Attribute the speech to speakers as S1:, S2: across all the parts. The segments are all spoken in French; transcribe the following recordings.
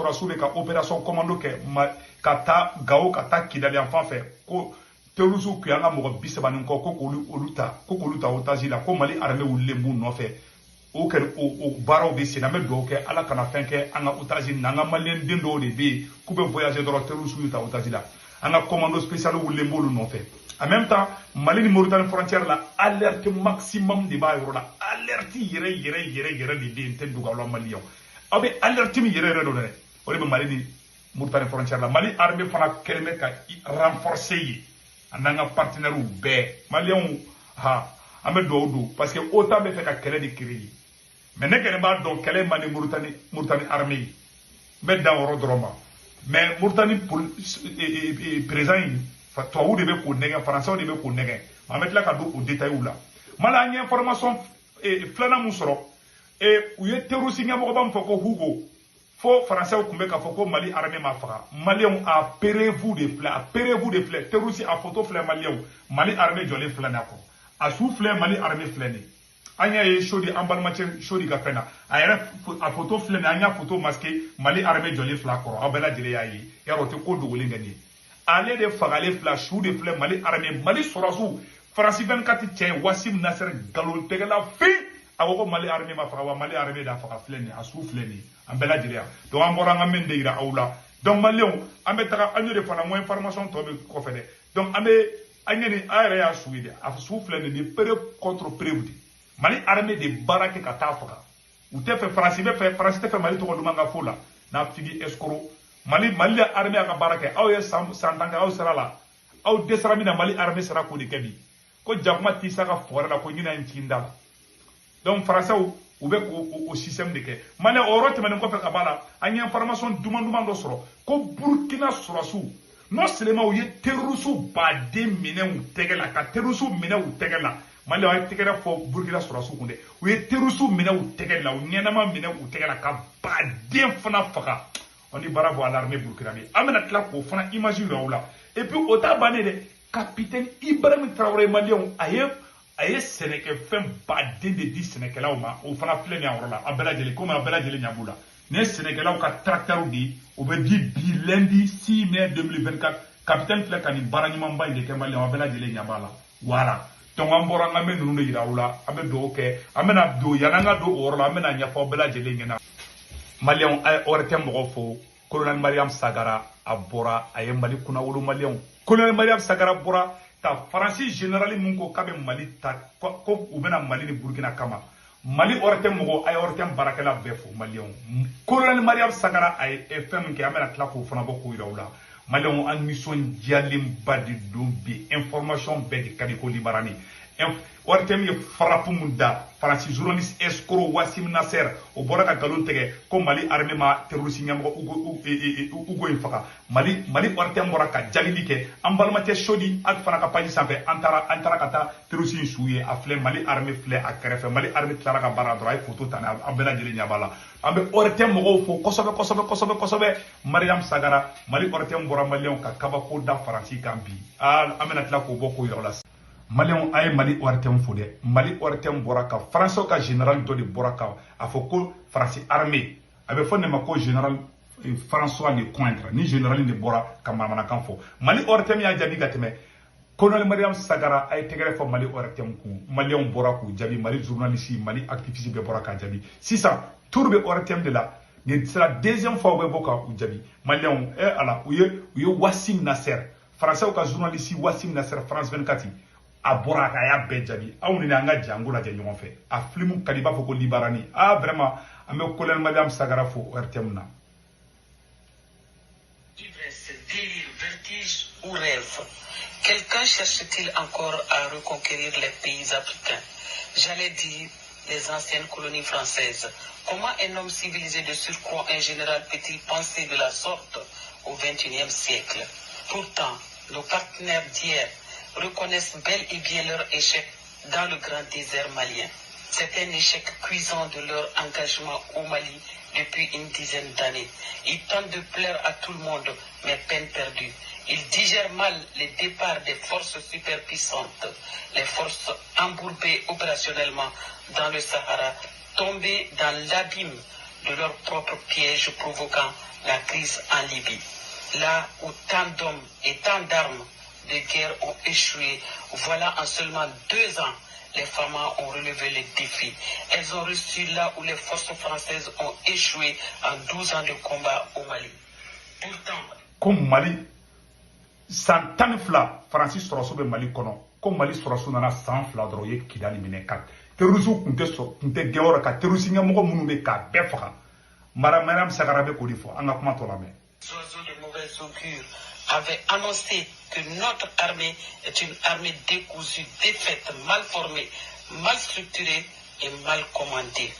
S1: sɔrɔsiw de ka opération commando kɛ ka taa Gao ka taa Kidali yan fan fɛ ko terroriste kun y'an ka mɔgɔ 30 kɔ ko k'olu ta otage la ko Mali armée wulilen b'u nɔfɛ o kɛlen o baaraw bɛ sen an bɛ dugawu kɛ Ala kana fɛn kɛ an ka otage na an ka maliyɛn den dɔw de bɛ yen k'u bɛ voyager dɔrɔn terroriste y'u ta otage la an ka commando spécial wulilen b'olu nɔfɛ en même temps Mali ni Mauritanie frontière la alerte maximum de b'a yɔrɔ la alerte yɛrɛ de bɛ yen n tɛ dogo aw la maliyɛnw aw bɛ alerte min yɛrɛ dɔ dɛ o de bɛ Mali ni Mauritanie frontière la Mali armée fana kɛlen bɛ ka renforcer yen a n'an ka partenaires bɛɛ maliyɛnw an bɛ dugawu don parce que OTAN bɛ fɛ ka kɛlɛ de créer mais ne kɛlen b'a dɔn kɛlɛ man di Mauritanie armée ye n bɛ dan yɔrɔ dɔrɔn ma mais Mauritanie président yi tubabuw de bɛ k'o nɛgɛn faransɛw de bɛ k'o nɛgɛn an bɛ tila ka don o détails la Mali an ye information filanan mun sɔrɔ u ye terroriste ɲɛmɔgɔba min fɔ ko Hugo fo faransɛw tun bɛ k'a fɔ ko Mali armée ma faga maliyɛnw appairez-vous de filɛ terroriste a photo filɛ maliyɛnw Mali armée jɔlen filɛ nin a kɔrɔ a su filɛ Mali armée filɛ nin an y'a ye Chodi an balimacɛ Chodi ka fɛn na a photo filɛ nin an y'a photo masqué Mali armée jɔlen filɛ a kɔrɔ aw bɛɛ lajɛlen y'a ye yarɔ o tɛ ko dogolen kɛ nin ye ale de fagalen filɛ su de filɛ Mali armée Mali sɔrɔsiw France 24 cɛ Wassim Nasser nkalon tɛgɛla fin a ko Mali armée ma faga wa Mali armée da faga filɛ nin a su filɛ nin an bɛɛ lajɛlen yan donc an bɔra an ka min de yira aw la donc maliyɛnw an bɛ taga an y'o de fana n ko information tɔ bɛ kɔfɛ dɛ donc an yɛrɛ y'a su ye dɛ a su filɛ nin ni preuve contre preuve de Mali armée de baara kɛ ka taa faga u tɛ fɛ Faransi tɛ fɛ Mali tɔgɔ duman ka fɔ la n'a figi escroc Mali armée a ka baara kɛ aw ye san tan kɛ aw sera la aw dɛsɛra min na Mali armée sera k'o de kɛ bi ko jakuma t'i sa ka fɔrɛ la ko ɲinɛ in ci da la donc faransɛw u bɛ k'o système de kɛ Mali o yɔrɔ tɛmɛnen kɔfɛ ka b'a la an ye information duman dɔ sɔrɔ ko Burkina sɔrɔsiw non seulement u ye terroriste baden minɛ u tɛgɛ la ka terroriste minɛ u tɛgɛ la Mali a ye tɛgɛrɛ fɔ Burkina sɔrɔsiw kun dɛ u ye terroriste minɛ u tɛgɛ la u ɲɛnama minɛ u tɛgɛ la ka baden fana faga on dit bravo à l'armée burkinabé an bɛna tila k'o fana image yira aw la et puis o t'a bannen dɛ capitaine Ibrahim Traoré maliyɛnw a ye sɛnɛkɛfɛn baden de di sɛnɛkɛlaw ma o fana filɛ nin yɔrɔ la a bɛɛ lajɛlen komi a bɛɛ lajɛlen ɲɛ b'u la nin ye sɛnɛkɛlaw ka tracteurs de ye o bɛ di bi lundi 6 mai 2024 capitaine filɛ ka nin baara ɲumanba in de kɛ maliyɛnw a bɛɛ lajɛlen ɲɛ b'a la voilà donc an bɔra an ka mɛ ninnu de yira aw la an bɛ dugawu kɛ an bɛna don yan'an ka don o yɔrɔ la an bɛna ɲɛfɔ aw bɛɛ lajɛlen ɲɛna maliyɛnw a ye ORTM mɔgɔw fo colonel Mariam Sagara a bɔra a ye Mali kunnawolo maliyɛnw colonel Mariam Sagara bɔra ka Faransi général mun ko k'a bɛ Mali ta ko u bɛna Mali ni Burkina kama Mali ORTM mɔgɔw a ye ORTM baarakɛla bɛɛ fo maliyɛnw colonel Mariam Sagara a ye fɛn min kɛ an bɛna tila k'o fana bɔ k'o yira aw la maliyɛnw an nisɔndiyalenba de don bi information bɛɛ de ka di ko libarani ORTM ye frappe mun da Faransi journaliste escroc Wassim Nasser o bɔra ka nkalon tigɛ ko Mali armée ma terroriste ɲɛmɔgɔ Ugo in faga Mali ORTM bɔra ka jalili kɛ an balimacɛ Chodi ak fana ka page sanfɛ an taara ka taa terroriste in su ye a filɛ Mali armée filɛ a kɛrɛfɛ Mali armée tilara ka baara dɔrɔn a ye photo ta an bɛɛ lajɛlen ɲɛ b'a la an bɛ ORTM mɔgɔw fo kosɛbɛ Mariam Sagara Mali ORTM bɔra maliyɛnw ka kabako da Faransi kan bi an bɛna tila k'o bɔ k'o yɔrɔ la maliyɛnw a ye Mali ORTM fo dɛ Mali ORTM bɔra ka faransɛw ka général dɔ de bɔra ka a fɔ ko Faransi armée a bɛ fɔ ne ma ko général François Lecointre ni général de bɔra ka manamanakan fɔ Mali ORTM y'a jaabi ka tɛmɛ colonel Mariam Sagara a ye tɛgɛrɛ fɔ Mali ORTM kun maliyɛnw bɔra k'u jaabi Mali journaliste Mali activiste bɛɛ bɔra k'a jaabi sisan tour bɛ ORTM de la nin sera deuxième fois u bɛ bɔ ka u jaabi maliyɛnw ala u ye Wassim Nasser faransɛw ka journaliste Wassim Nasser France 24 a bɔra a y'a bɛɛ jaabi aw ni an ka jango lajɛ ɲɔgɔn fɛ a film ka di i b'a fɔ ko libarani vraiment an bɛ colonel Mariam Sagara fo ORTM na.
S2: Délire, vertige ou rêve? Quelqu'un cherche-t-il encore à reconquérir les pays africains? J'allais dire les anciennes colonies françaises. Comment un homme civilisé de surcroît, un général, peut-il penser de la sorte au XXIe siècle? Pourtant, nos partenaires d'hier reconnaissent bel et bien leur échec dans le grand désert malien. C'est un échec cuisant de leur engagement au Mali depuis une dizaine d'années. Ils tentent de plaire à tout le monde, mais peine perdue. Ils digèrent mal les départs des forces superpuissantes, les forces embourbées opérationnellement dans le Sahara, tombées dans l'abîme de leur propre piège provoquant la crise en Libye. Là où tant d'hommes et tant d'armes de guerre ont échoué, voilà en seulement 2 ans, les femmes ont relevé les défis. Elles ont reçu là où les forces françaises ont échoué en 12 ans de combat au Mali. Pourtant,
S1: comme Mali, Santane fla, Francis Soroso be Mali kono, comme Mali Soroso nana 100 fla droye Kidali minekat. Terrorisme kunte geora ka terrorisme mo munu be ka befa. Madame Sagarabe Kodifo, anga kuma tolame.
S2: Les oiseaux de mauvaise augure avaient annoncé que notre armée est une armée décousue, défaite, mal formée, mal structurée et mal commandée.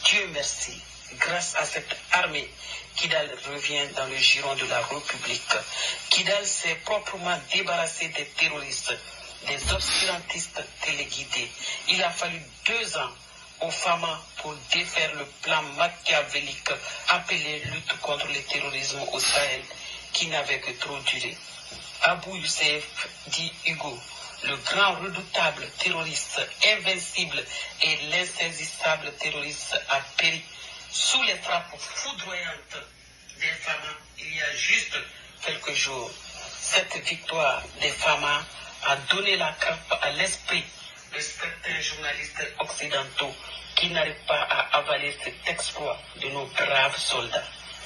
S2: Dieu merci, grâce à cette armée, Kidal revient dans le giron de la République. Kidal s'est proprement débarrassé des terroristes, des obscurantistes téléguidés. Il a fallu 2 ans aux femmes pour défaire le plan machiavélique appelé lutte contre le terrorisme au Sahel, qui n'avait que trop duré. Abou Youssef, dit Hugo, le grand redoutable terroriste, invincible et l'insaisissable terroriste, a péri sous les frappes foudroyantes des femmes il y a juste quelques jours. Cette victoire des femmes a donné la crampe à l'esprit de certains journalistes occidentaux qui n'arrivent pas à avaler cet exploit de nos braves soldats.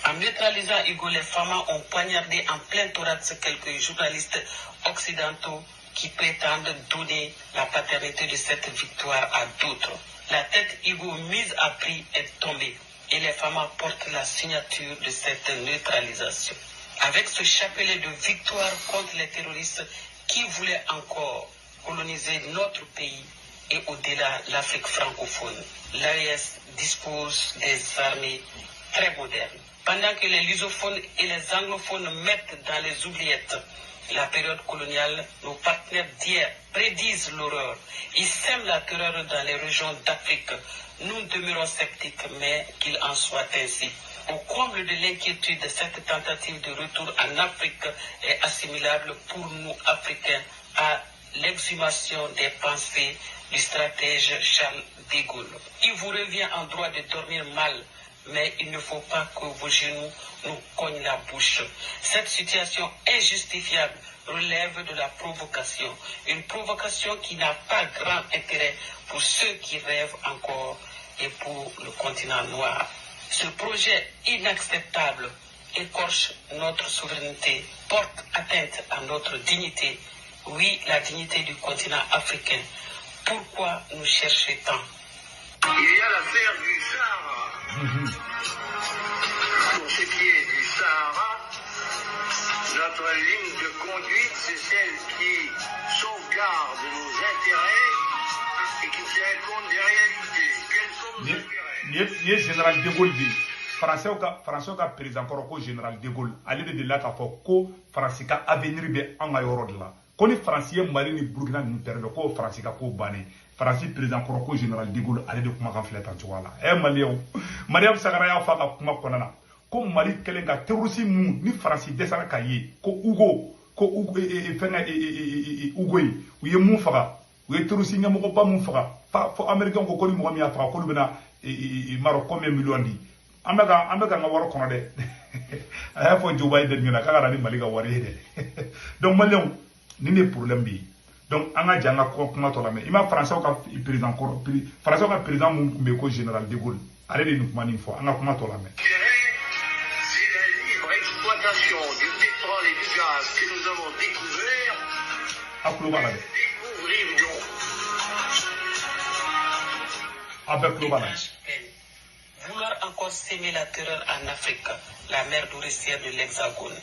S2: En neutralisant Hugo, les femmes ont poignardé en plein thorax quelques journalistes occidentaux qui prétendent donner la paternité de cette victoire à d'autres. La tête Hugo mise à prix est tombée et les femmes portent la signature de cette neutralisation. Avec ce chapelet de victoire contre les terroristes qui voulaient encore coloniser notre pays et au-delà l'Afrique francophone, l'AES dispose des armées très modernes. Pendant que les lusophones et les anglophones mettent dans les oubliettes la période coloniale, nos partenaires d'hier prédisent l'horreur. Ils sèment la terreur dans les régions d'Afrique. Nous demeurons sceptiques, mais qu'il en soit ainsi. Au comble de l'inquiétude, cette tentative de retour en Afrique est assimilable pour nous, Africains, à l'exhumation des pensées du stratège Charles de Gaulle. Il vous revient en droit de dormir mal, mais il ne faut pas que vos genoux nous cognent la bouche. Cette situation injustifiable relève de la provocation. Une provocation qui n'a pas grand intérêt pour ceux qui rêvent encore et pour le continent noir. Ce projet inacceptable écorche notre souveraineté, porte atteinte à notre dignité, oui, la dignité du continent africain. Pourquoi nous chercher tant?
S3: Il y a l'affaire du Sahara. Pour ce qui est du Sahara, notre ligne de conduite, c'est celle qui sauvegarde nos intérêts et qui tient compte des réalités. Quels sont nos intérêts?
S1: Il y a général de Gaulle dit, Français ka président ko général de Gaulle, allez de là ka fo ko France ka avenir be en ayoro de là. Ko ni Français Mali ni Burkina ni perdre ko France ka ko bané. France président ko général de Gaulle allez de kuma kan fleta tuwala. Mariam Sagara ya fa ka kuma konana. Ko Mali kelenga terroriste mu ni France desara ka ye ko Hugo fenga Hugo yi mu faga. Ou terroriste ngamo ko ba mu faga. Fa fo américain ko ni mo mi afa ko bena Maroc combien millions di. Amega nga waro kono de. Aya fo Joe Biden ngena ka gara ni Mali ga wari de. Donc Malion ni ne problème bi. Donc anga janga ko kuma to la mais ima français ka président ko français ka président mu be ko général de Gaulle. Allez de nous kuma ni fo anga kuma to la mais.
S3: C'est la libre exploitation du pétrole et du gaz que nous avons découvert. Découvrirons.
S1: Avec le
S2: Vouloir encore s'aimer la terreur en Afrique, la mer nourricière de l'Hexagone.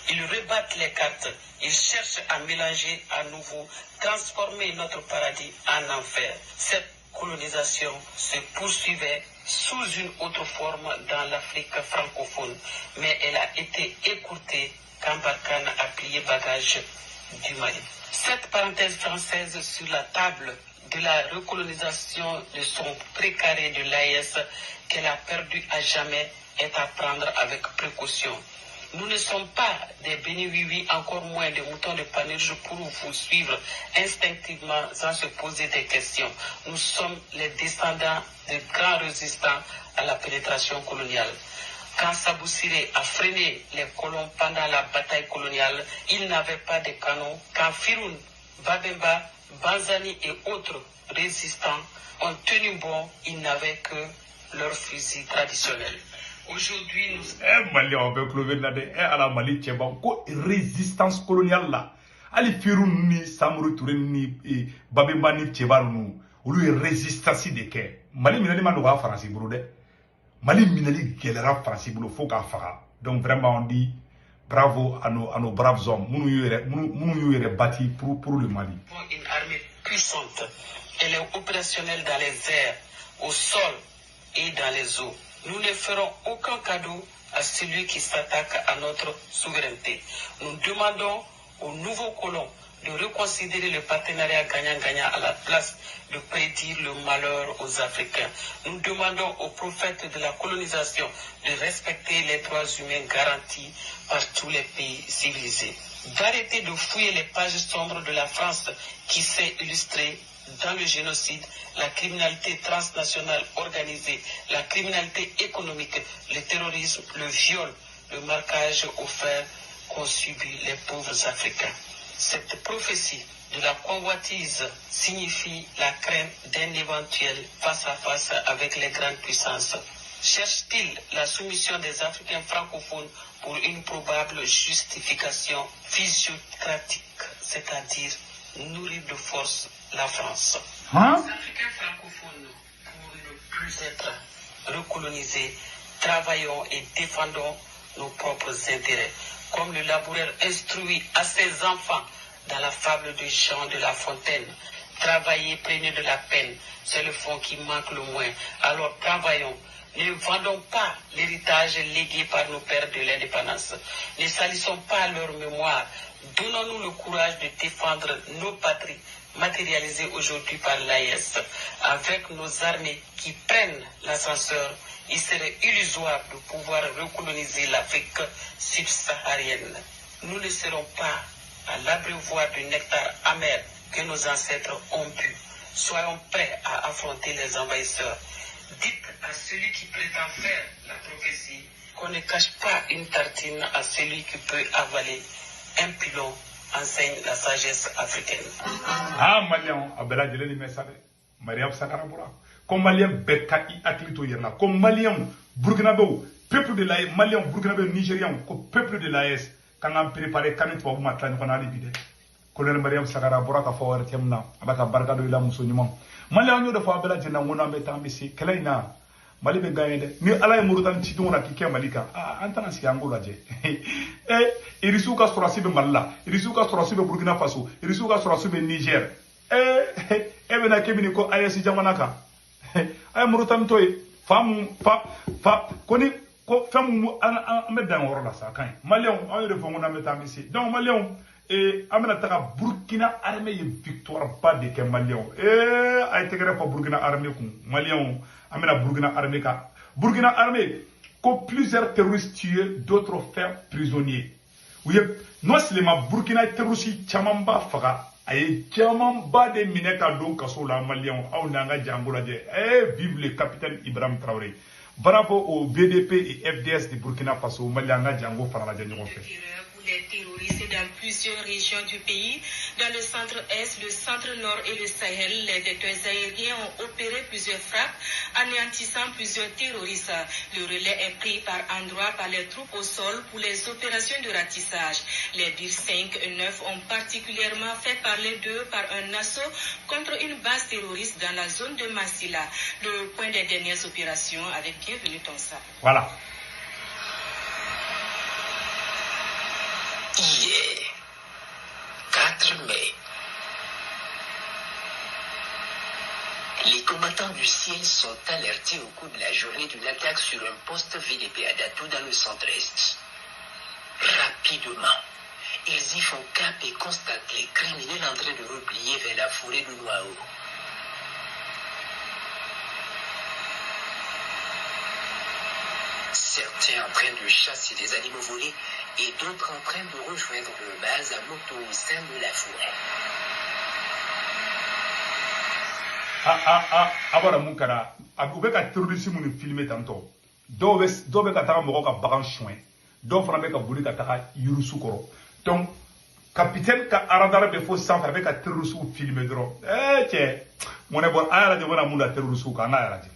S2: Ils rebattent les cartes, ils cherchent à mélanger à nouveau, transformer notre paradis en enfer. Cette colonisation se poursuivait sous une autre forme dans l'Afrique francophone, mais elle a été écourtée quand Barkhane a plié bagage du Mali. Cette parenthèse française sur la table de la recolonisation de son précaré de l'AES qu'elle a perdu à jamais est à prendre avec précaution. Nous ne sommes pas des béni-oui-oui, encore moins des moutons de Panurge pour vous suivre instinctivement sans se poser des questions. Nous sommes les descendants de grands résistants à la pénétration coloniale. Quand Sabou Siré a freiné les colons pendant la bataille coloniale, il n'avait pas de canons. Quand Firoun, Babemba, Banzani et autres résistants ont tenu bon, ils n'avaient que leurs fusils traditionnels. Aujourd'hui, nous...
S1: Mali, on veut clover là de à la Mali, tu ko résistance coloniale là. Ali Firoun ni Samori Touré ni Babemba ni Tchebarou, ou lui résistance de ke. Mali minali manouga France broude. Mali minali gelera France broude faut qu'à faire. Donc vraiment on dit bravo à nos braves hommes. Nous y bâti pour le Mali.
S2: Une armée puissante. Elle est opérationnelle dans les airs, au sol et dans les eaux. Nous ne ferons aucun cadeau à celui qui s'attaque à notre souveraineté. Nous demandons aux nouveaux colons de reconsidérer le partenariat gagnant-gagnant à la place de prédire le malheur aux Africains. Nous demandons aux prophètes de la colonisation de respecter les droits humains garantis par tous les pays civilisés. D'arrêter de fouiller les pages sombres de la France qui s'est illustrée dans le génocide, la criminalité transnationale organisée, la criminalité économique, le terrorisme, le viol, le marquage au fer qu'ont subi les pauvres Africains. Cette prophétie de la convoitise signifie la crainte d'un éventuel face-à-face avec les grandes puissances. Cherche-t-il la soumission des Africains francophones pour une probable justification physiocratique, c'est-à-dire nourrir de force la France?
S1: Hein?
S2: Les Africains francophones, pour ne plus être recolonisés, travaillons et défendons nos propres intérêts. Comme le laboureur instruit à ses enfants dans la fable de Jean de La Fontaine. Travailler, prenez de la peine, c'est le fond qui manque le moins. Alors travaillons. Ne vendons pas l'héritage légué par nos pères de l'indépendance. Ne salissons pas leur mémoire. Donnons-nous le courage de défendre nos patries, matérialisées aujourd'hui par l'AES. Avec nos armées qui prennent l'ascenseur, il serait illusoire de pouvoir recoloniser l'Afrique subsaharienne. Nous ne serons pas à l'abreuvoir du nectar amer que nos ancêtres ont bu. Soyons prêts à affronter les envahisseurs. Dites à celui qui prétend faire la prophétie qu'on ne cache pas une tartine à celui qui peut avaler un pilon, enseigne la sagesse africaine.
S1: Ah, Malien, Abela Djeleni Messade, Mariam Sakarabura. Comme Malien Beka I Aklito Yerla, comme Malien Burkinabé, peuple de l'AES, Malien Burkinabé Nigérian, peuple de l'AES, quand on prépare Kanit pour Matlan, on a libéré. Colonel Mariam Sakarabura, qui a fait un tiemna, avec un barcade de la Moussouniman. Malien, nous de fois Abela Djena, on a mis un messie, Kelaina. Mali be gagné ni ala ye murutan ci dona ki ke malika antana si angola je irisu ka sorasi be malla irisu ka sorasi be burkina faso irisu ka sorasi be niger be na kebini ko ayesi jamana ka ay murutan toy fam koni ko fam me dan woro la sa kan malion ay de fongo na metamisi donc malion amena taka burkina armée ye victoire pas de ke malion ay tegere fa burkina armée ku malion amena Burkina armée ka Burkina armée que plusieurs terroristes tués, d'autres faits prisonniers. Oui, non seulement Burkina terroristes chamamba faga, aye chamamba de mineta donc kaso la Malien au nanga djangola de vive le capitaine Ibrahim Traoré. Bravo au BDP et FDS de Burkina Faso, Malianga Django Farala Django fait.
S4: Les terroristes dans plusieurs régions du pays, dans le centre-est, le centre-nord et le Sahel, les vecteurs aériens ont opéré plusieurs frappes, anéantissant plusieurs terroristes. Le relais est pris par endroits par les troupes au sol pour les opérations de ratissage. Les DIR 5 et 9 ont particulièrement fait parler d'eux par un assaut contre une base terroriste dans la zone de Massila. Le point des dernières opérations avec Bienvenue Tonsa.
S1: Voilà.
S2: Hier, 4 mai, les combattants du ciel sont alertés au cours de la journée d'une attaque sur un poste VDP à Datou dans le centre-est. Rapidement, ils y font cap et constatent les criminels en train de replier vers la forêt de Noao.
S5: Certains en train de chasser des animaux volés et d'autres en train de rejoindre le base à moto au sein de la forêt.
S1: Abara mun kɛra u bɛ ka terroriste minnu filmer tantɔ dɔw bɛ ka taga mɔgɔw ka bagan soin dɔw fana bɛ ka boli ka taga yirisu kɔrɔ donc capitaine ka radar bɛ fo sanfɛ a bɛ ka terroriste filmer dɔrɔn cɛ mɔnɛ bɔ a yɛrɛ de bɛna mun da terroriste kan an ka yɛrɛ de.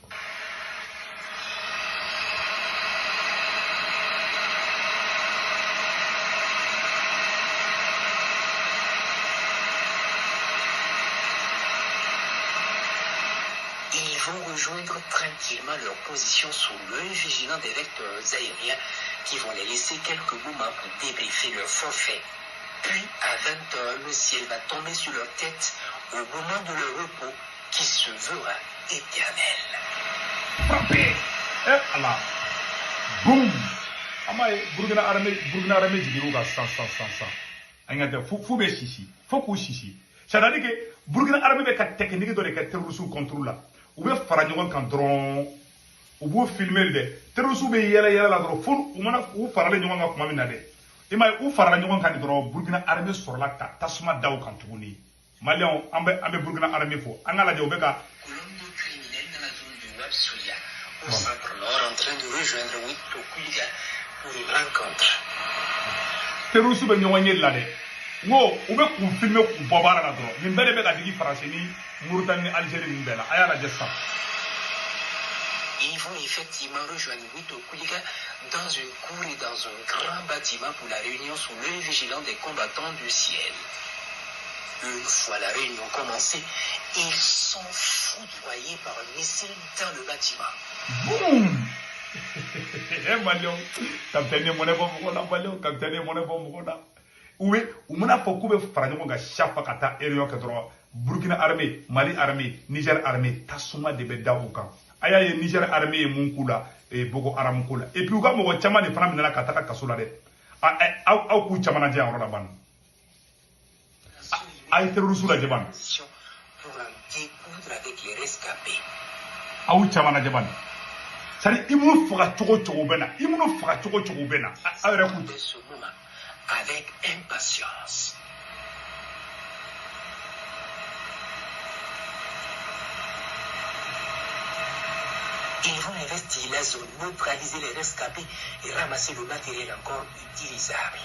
S5: Ils vont rejoindre tranquillement leur position sous l'œil vigilant des vecteurs aériens qui vont les laisser quelques moments pour débriefer leur forfait. Puis, à 20h, le ciel va tomber sur leur tête au moment de leur repos qui se verra éternel.
S1: Frappé! Allah! Boum! Amaye, Burkina Armée jigiro ka san. Angate fu be sisi, fo ku sisi. C'est-à-dire que Burkina Armée be ka technique do de ka terroriste contrôle la. U bɛ fara ɲɔgɔn kan dɔrɔn u b'u filmer dɛ terroriste bɛ yɛlɛ la dɔrɔn fo u faralen ɲɔgɔn kan tuma min na dɛ i m'a ye u farala ɲɔgɔn kan dɔrɔn Burkina Armée sɔrɔla ka tasuma da u kan tuguni maliyɛnw an bɛ Burkina Armée fo an ka lajɛ u bɛ ka.
S5: Colombo criminel dans la zone de Wapsulia, au centre nord, en train de rejoindre Wito Kuliga pour une rencontre.
S1: terroriste bɛ ɲɔgɔn ye la dɛ n ko u bɛ k'u filmer k'u bɔ baara la dɔrɔn nin bɛɛ de bɛ ka digi Faransi ni Mauritanie ni Algérie nin bɛɛ la a y'a lajɛ sisan.
S5: Ils vont effectivement rejoindre Wito Kuliga dans une cour et dans un grand bâtiment pour la réunion sous l'œil vigilant des combattants du ciel. Une fois la réunion commencée, ils sont foudroyés par un missile dans le bâtiment.
S1: Boum! Maliyɛnw capitaine ye mɔnɛ bɔ mɔgɔ la maliyɛnw capitaine ye mɔnɛ bɔ mɔgɔ la u mana fɔ k'u bɛ fara ɲɔgɔn kan chaque fois ka taa réunion kɛ dɔrɔn Burkina Armée, Mali Armée, Niger Armée tasuma de bɛ da u kan a y'a ye Niger Armée ye mun k'u la Boko Haram ko la et puis u ka mɔgɔ caman de fana minɛna ka taga kaso la dɛ aw k'u caman lajɛ a yɔrɔ la bani a ye terroriste lajɛ bani
S5: Pour en découdre avec les rescapés.
S1: aw caman lajɛ bani c'est-à-dire i minnu faga cogo bɛ na i minnu faga cogo bɛ na aw yɛrɛ k'u.
S5: De ce moment, avec impatience. Ils vont investir la zone, neutraliser les rescapés et ramasser le matériel encore utilisable.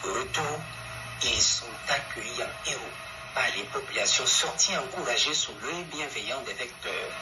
S5: Au retour, ils sont accueillis en héros par les populations sorties encouragées sous l'œil bienveillant des vecteurs.